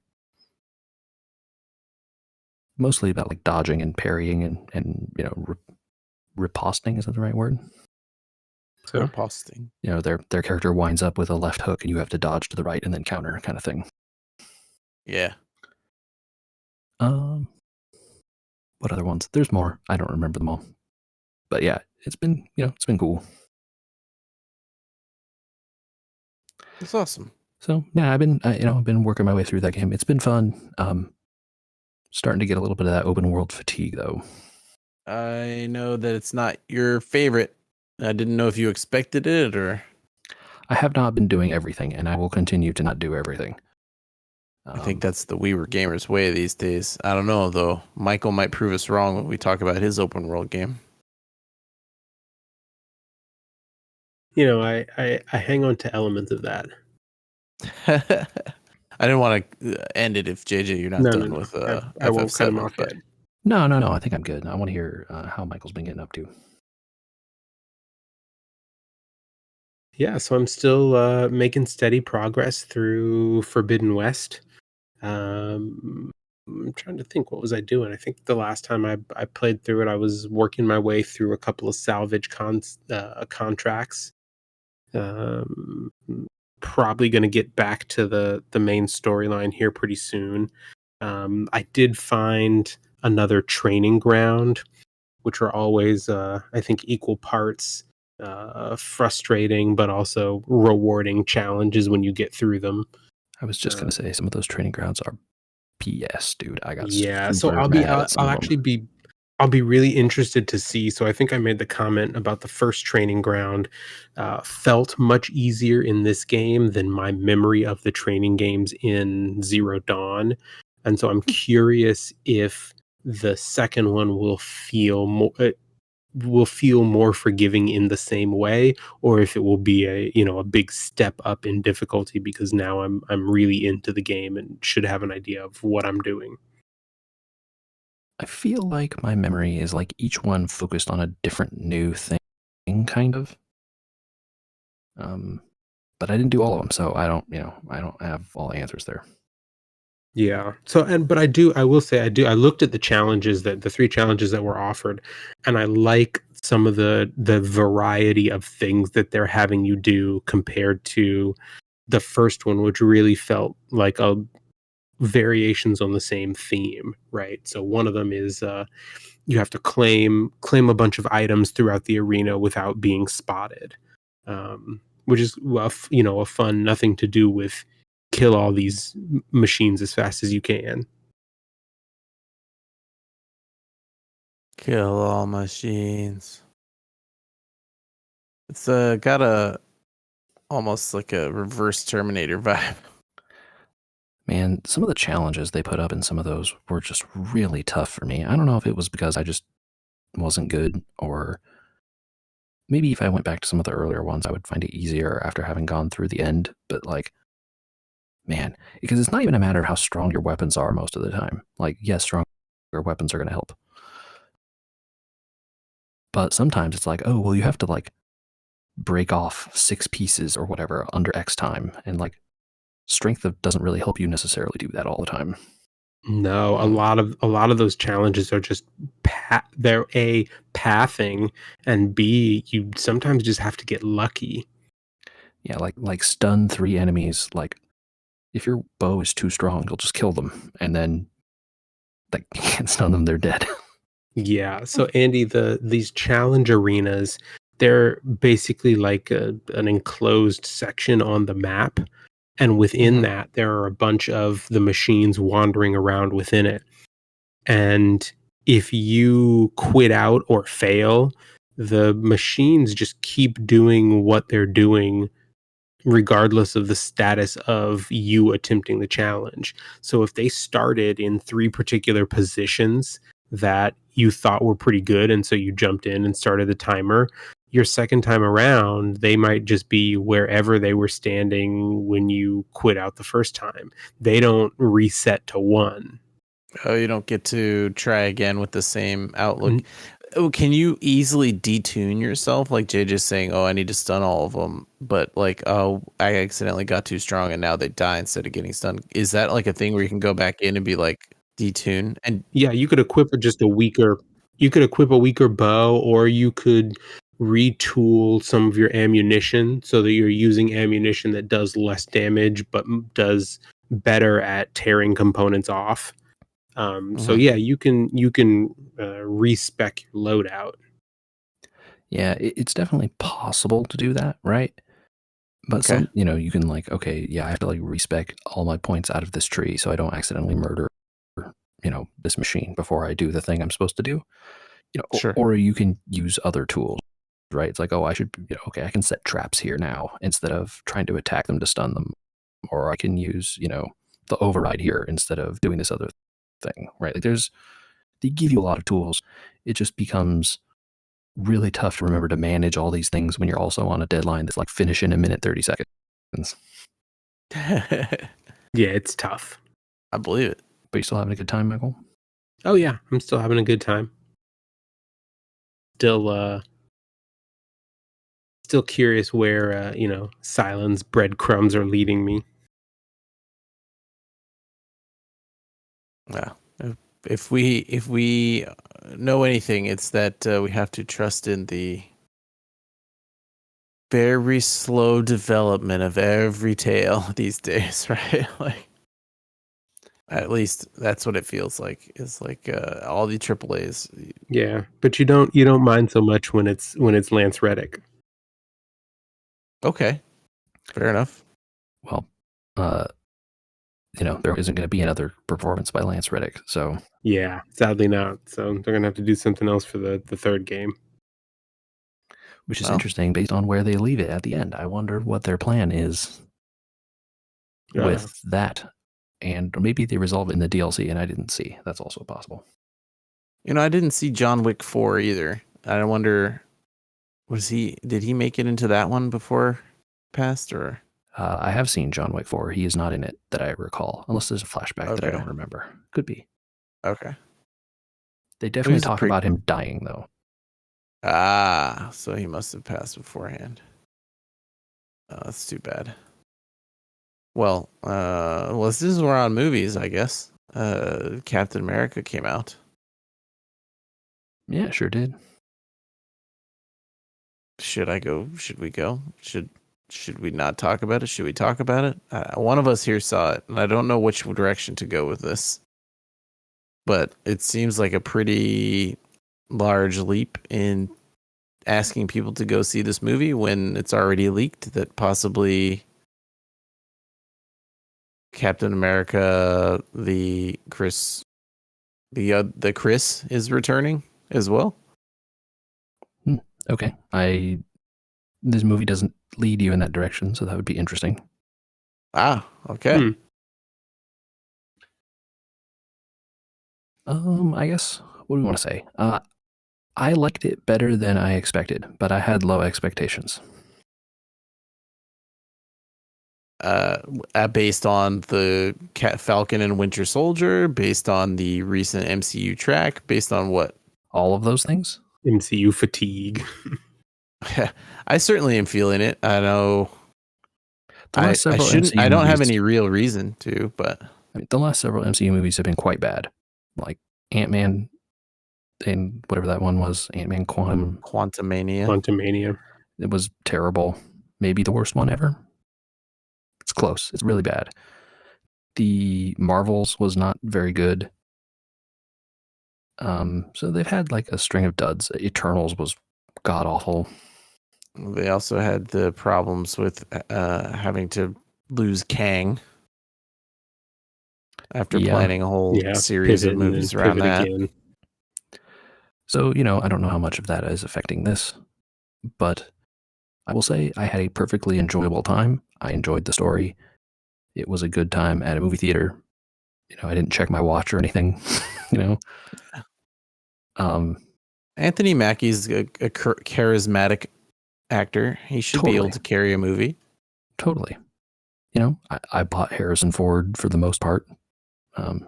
mostly about like dodging and parrying and riposting. Is that the right word? So, riposting. Their character winds up with a left hook, and you have to dodge to the right and then counter, kind of thing. Yeah. What other ones? There's more. I don't remember them all. But yeah, it's been cool. That's awesome. So yeah, I've been working my way through that game. It's been fun. Starting to get a little bit of that open world fatigue, though. I know that it's not your favorite. I didn't know if you expected it or. I have not been doing everything, and I will continue to not do everything. I think that's the We Were Gamers way these days. I don't know, though. Michael might prove us wrong when we talk about his open world game. I hang on to elements of that. I didn't want to end it if JJ you're not done with I won't cut him off yet. No. I think I'm good. I want to hear how Michael's been getting up to. Yeah, so I'm still making steady progress through Forbidden West. I'm trying to think, what was I doing? I think the last time I played through it, I was working my way through a couple of salvage contracts. Probably going to get back to the main storyline here pretty soon. I did find another training ground, which are always, I think, equal parts frustrating, but also rewarding challenges when you get through them. I was just going to say, some of those training grounds are PS, dude. I got so I'll be really interested to see. So I think I made the comment about the first training ground felt much easier in this game than my memory of the training games in Zero Dawn. And so I'm curious if the second one will feel more forgiving in the same way, or if it will be a big step up in difficulty because now I'm really into the game and should have an idea of what I'm doing. I feel like my memory is like each one focused on a different new thing, kind of. But I didn't do all of them, so I don't have all the answers there. Yeah. So, but I will say I looked at the challenges, that the 3 challenges that were offered, and I like some of the variety of things that they're having you do compared to the first one, which really felt like a variations on the same theme, right? So one of them is you have to claim a bunch of items throughout the arena without being spotted, which is a fun, nothing to do with kill all these machines as fast as you can. Kill all machines. It's got a almost like a reverse Terminator vibe. Man, some of the challenges they put up in some of those were just really tough for me. I don't know if it was because I just wasn't good, or maybe if I went back to some of the earlier ones, I would find it easier after having gone through the end. But like, man, because it's not even a matter of how strong your weapons are most of the time. Like, yes, stronger weapons are going to help. But sometimes it's like, oh, well, you have to like break off 6 pieces or whatever under X time. And like, strength doesn't really help you necessarily do that all the time. No, a lot of those challenges are just they're A, pathing, and B, you sometimes just have to get lucky. Yeah, like stun 3 enemies. Like, if your bow is too strong, you'll just kill them, and then like you can't stun them; they're dead. Yeah. So Andy, these challenge arenas, they're basically like an enclosed section on the map, and within that there are a bunch of the machines wandering around within it. And if you quit out or fail, the machines just keep doing what they're doing regardless of the status of you attempting the challenge. So if they started in 3 particular positions that you thought were pretty good, and so you jumped in and started the timer, your second time around, they might just be wherever they were standing when you quit out the first time. They don't reset to 1. Oh, you don't get to try again with the same outlook. Oh, can you easily detune yourself? Like Jay just saying, oh, I need to stun all of them. But like, oh, I accidentally got too strong and now they die instead of getting stunned. Is that like a thing where you can go back in and be like, detune? And yeah, you could equip a weaker bow, or you could retool some of your ammunition so that you're using ammunition that does less damage but does better at tearing components off. So yeah, you can respec your loadout. Yeah, it's definitely possible to do that, right? But okay. you can like, okay, yeah, I have to like respec all my points out of this tree so I don't accidentally murder, this machine before I do the thing I'm supposed to do. Sure. Or you can use other tools, right? It's like, oh, I should, okay, I can set traps here now instead of trying to attack them to stun them, or I can use, the override here instead of doing this other thing, right? Like they give you a lot of tools. It just becomes really tough to remember to manage all these things when you're also on a deadline that's like finish in a minute 30 seconds. Yeah, it's tough. I believe it. But you still having a good time, Michael? Oh yeah, I'm still having a good time. Still curious where Silence breadcrumbs are leading me. Yeah. If we know anything, it's that we have to trust in the very slow development of every tale these days, right? Like, at least that's what it feels like. It's like all the AAAs. Yeah, but you don't mind so much when it's Lance Reddick. Okay, fair enough. Well, there isn't going to be another performance by Lance Reddick, so Yeah, sadly not. So they're gonna have to do something else for the third game. which is interesting based on where they leave it at the end. I wonder what their plan is with that, and maybe they resolve it in the DLC, and I didn't see. That's also possible. I didn't see John Wick 4 either. I wonder, did he make it into that one before passed, or? I have seen John Wick 4. He is not in it that I recall, unless there's a flashback that I don't remember. Could be. Okay. They definitely He's a talk about him dying, though. Ah, so he must have passed beforehand. Oh, that's too bad. Well, this is we're on movies, I guess. Captain America came out. Yeah, sure did. Should I go? Should we go? Should we not talk about it? Should we talk about it? One of us here saw it, and I don't know which direction to go with this. But it seems like a pretty large leap in asking people to go see this movie when it's already leaked that possibly Captain America, the Chris is returning as well. Okay, this movie doesn't lead you in that direction, so that would be interesting. Ah, okay. I guess, what do we want to say? I liked it better than I expected, but I had low expectations. Based on the Falcon and Winter Soldier, based on the recent MCU track, based on what? All of those things? MCU fatigue. I certainly am feeling it. I know. I shouldn't. MCU I don't movies, have any real reason to, but I mean, the last several MCU movies have been quite bad. Like Ant-Man and whatever that one was, Ant-Man Quantumania. It was terrible. Maybe the worst one ever. It's close. It's really bad. The Marvels was not very good. So they've had like a string of duds. Eternals was god awful. They also had the problems with having to lose Kang after planning a whole series of movies around that. Again. So, I don't know how much of that is affecting this, but I will say I had a perfectly enjoyable time. I enjoyed the story. It was a good time at a movie theater. I didn't check my watch or anything, Anthony Mackie's a charismatic actor. He should be able to carry a movie. Totally. I bought Harrison Ford for the most part.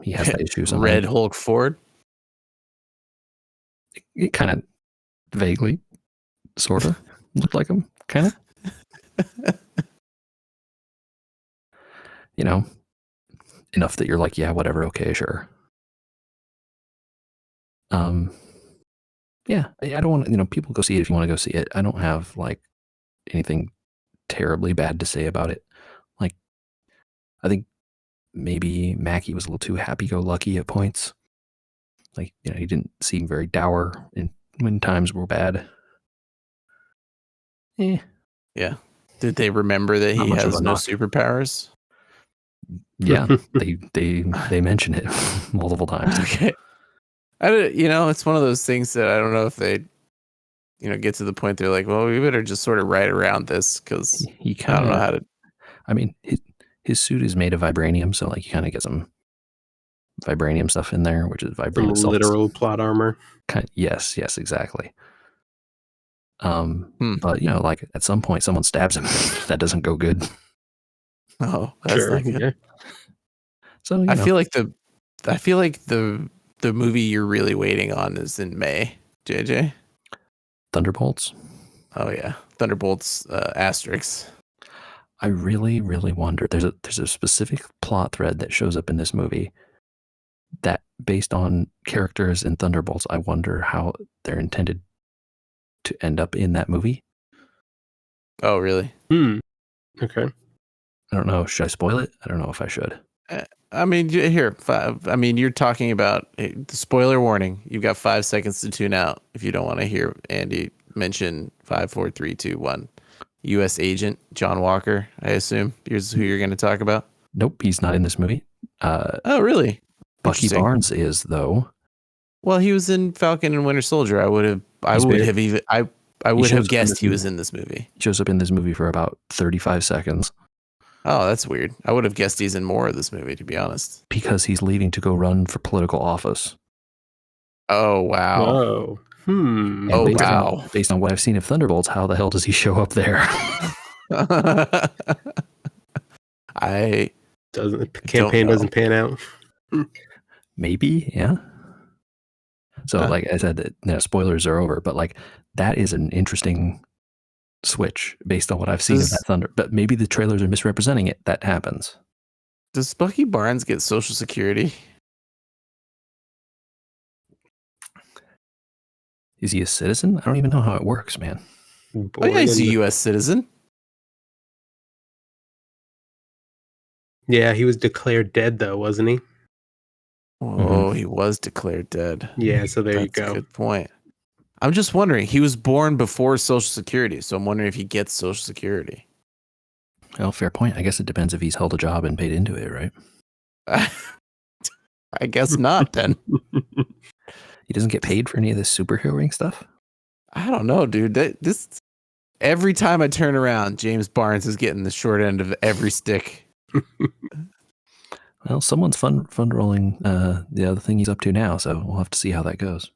He has that issue sometimes. Red Hulk Ford? It kind of vaguely, sort of, looked like him, kind of. Enough that you're like, yeah, whatever, okay, sure. Yeah, I don't want people go see it if you want to go see it. I don't have like anything terribly bad to say about it. Like, I think maybe Mackie was a little too happy-go-lucky at points. Like, he didn't seem very dour when times were bad. Yeah. Did they remember that he has no superpowers? Yeah, they mention it multiple times. Okay. It's one of those things that I don't know if they, get to the point they're like, well, we better just sort of ride around this because I don't know how to. I mean, his suit is made of vibranium, so like you kind of get some vibranium stuff in there, which is vibranium. Some literal plot armor. Yes, exactly. But like at some point, someone stabs him. That doesn't go good. Oh, that's not good. Yeah. So I feel like the movie you're really waiting on is in May. JJ. Thunderbolts. Oh yeah, Thunderbolts asterisks. I really, really wonder. There's a specific plot thread that shows up in this movie that, based on characters in Thunderbolts, I wonder how they're intended to end up in that movie. Oh, really? Okay. I don't know. Should I spoil it? I don't know if I should. I mean, here. You're talking about the spoiler warning. You've got 5 seconds to tune out if you don't want to hear Andy mention 5, 4, 3, 2, 1. U.S. agent John Walker, I assume. Here's who you're going to talk about. Nope, he's not in this movie. Oh, really? Bucky Barnes is, though. Well, he was in Falcon and Winter Soldier. I would have guessed he was in this movie. He shows up in this movie for about 35 seconds. Oh, that's weird. I would have guessed he's in more of this movie, to be honest. Because he's leaving to go run for political office. Oh, wow. Oh. Wow. Based on what I've seen of Thunderbolts, how the hell does he show up there? Campaign doesn't pan out. Maybe, yeah. So, like I said, spoilers are over, but like that is an interesting switch based on what I've seen of that Thunder. But maybe the trailers are misrepresenting it. That happens. Does Bucky Barnes get Social Security? Is he a citizen? I don't even know how it works, man. Oh yeah, he's a U.S. citizen. Yeah, he was declared dead though, wasn't he? Oh, he was declared dead. Yeah, so there you That's go. a good point. I'm just wondering, he was born before Social Security, so I'm wondering if he gets Social Security. Well, fair point. I guess it depends if he's held a job and paid into it, right? I guess not then. He doesn't get paid for any of this superheroing stuff? I don't know, dude. This every time I turn around, James Barnes is getting the short end of every stick. Well, someone's fun rolling the other thing he's up to now, so we'll have to see how that goes.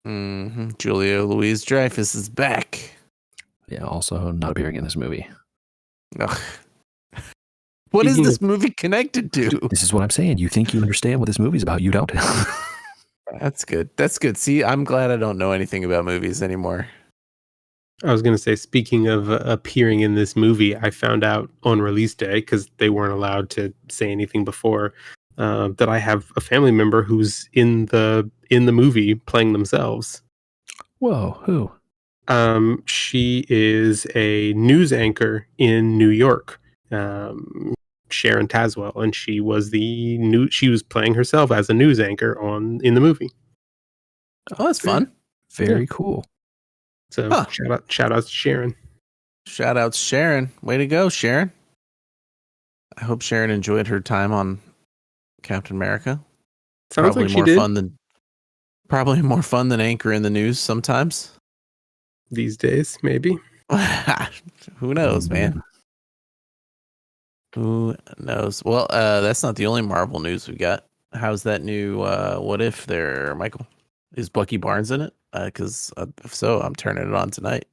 Julia Louis-Dreyfus is back. Yeah, also not appearing in this movie. Ugh. What is this movie connected to? This is what I'm saying. You think you understand what this movie's about. You don't. That's good. That's good. See, I'm glad I don't know anything about movies anymore. I was going to say, speaking of appearing in this movie, I found out on release day, because they weren't allowed to say anything before, that I have a family member who's in the movie playing themselves. Whoa, who? She is a news anchor in New York, Sharon Tazewell, and she was she was playing herself as a news anchor in the movie. Oh, that's fun. Very cool. So shout out to Sharon. Shout out Sharon. Way to go, Sharon. I hope Sharon enjoyed her time on Captain America. Sounds probably like she more did. Probably more fun than anchoring the news sometimes. These days, maybe. Who knows, man? Who knows? Well, that's not the only Marvel news we got. How's that new What If there, Michael? Is Bucky Barnes in it? Because if so, I'm turning it on tonight.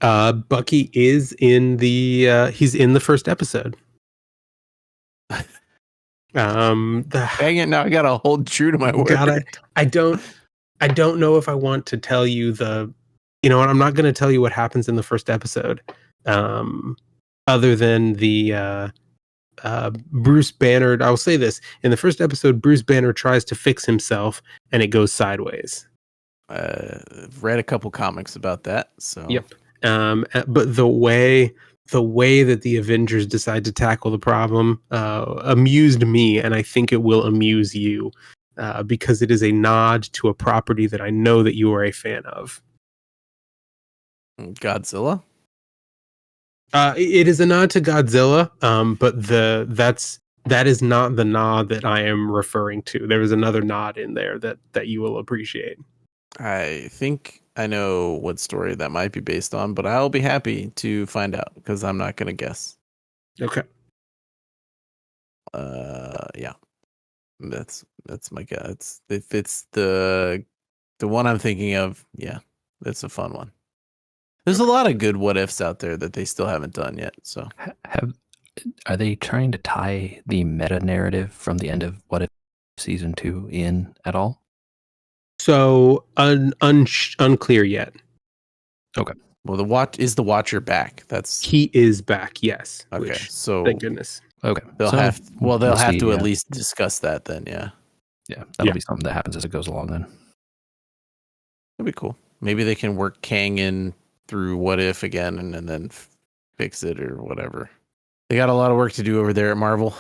Bucky is in he's in the first episode. Dang it! Now I gotta hold true to my word. I don't know if I want to tell you you know what? I'm not going to tell you what happens in the first episode. Other than the Bruce Banner, I'll say this: in the first episode, Bruce Banner tries to fix himself, and it goes sideways. I've read a couple comics about that. So yep. But the way that the Avengers decide to tackle the problem amused me, and I think it will amuse you, because it is a nod to a property that I know that you are a fan of. Godzilla. It is a nod to Godzilla, but that is not the nod that I am referring to. There is another nod in there that you will appreciate. I think I know what story that might be based on, but I'll be happy to find out because I'm not going to guess. Okay. Yeah, that's my guess. If it's the one I'm thinking of, yeah, that's a fun one. There's a lot of good what ifs out there that they still haven't done yet. So, are they trying to tie the meta narrative from the end of What If season 2 in at all? So unclear yet. Okay. Well, the Watcher back? He is back. Yes. Okay. So thank goodness. Okay. They'll have to at least discuss that then. Yeah. Yeah. That'll be something that happens as it goes along. Then that'd be cool. Maybe they can work Kang in through What If again and then fix it or whatever. They got a lot of work to do over there at Marvel.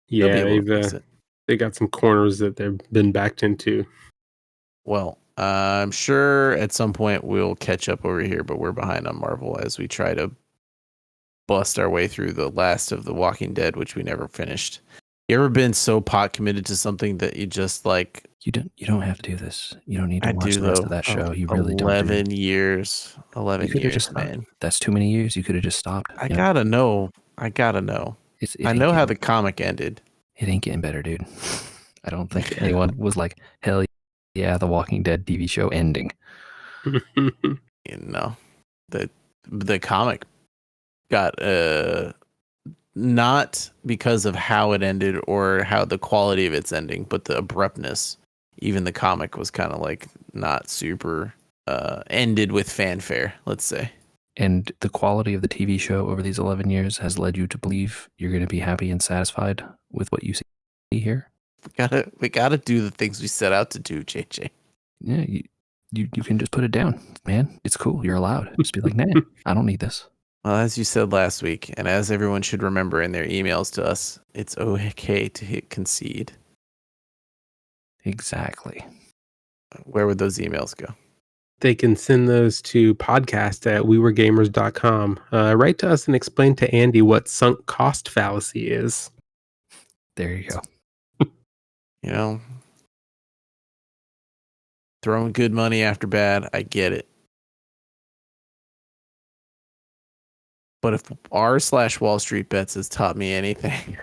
Yeah, they got some corners that they've been backed into. Well, I'm sure at some point we'll catch up over here, but we're behind on Marvel as we try to bust our way through the last of The Walking Dead, which we never finished. You ever been so pot committed to something that you just like? You don't have to do this. You don't need to watch the rest of that show. You really don't. 11 years, man. That's too many years. You could have just stopped. I gotta know. I know how the comic ended. It ain't getting better, dude. I don't think anyone was like, hell yeah, The Walking Dead TV show ending. No, the comic got not because of how it ended or how the quality of its ending, but the abruptness. even the comic was kind of like not super ended with fanfare, let's say. And the quality of the TV show over these 11 years has led you to believe you're going to be happy and satisfied with what you see here. We gotta do the things we set out to do, JJ. Yeah, you can just put it down, man. It's cool. You're allowed. Just be like, nah, I don't need this. Well, as you said last week, and as everyone should remember in their emails to us, it's okay to hit concede. Exactly. Where would those emails go? They can send those to podcast@weweregamers.com. Write to us and explain to Andy what sunk cost fallacy is. There you go. You know, throwing good money after bad, I get it. But if r/Wall Street Bets has taught me anything,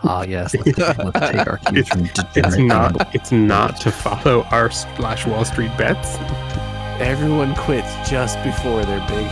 yes, let's take our cues from it's not to follow r/Wall Street Bets. everyone quits just before they're big.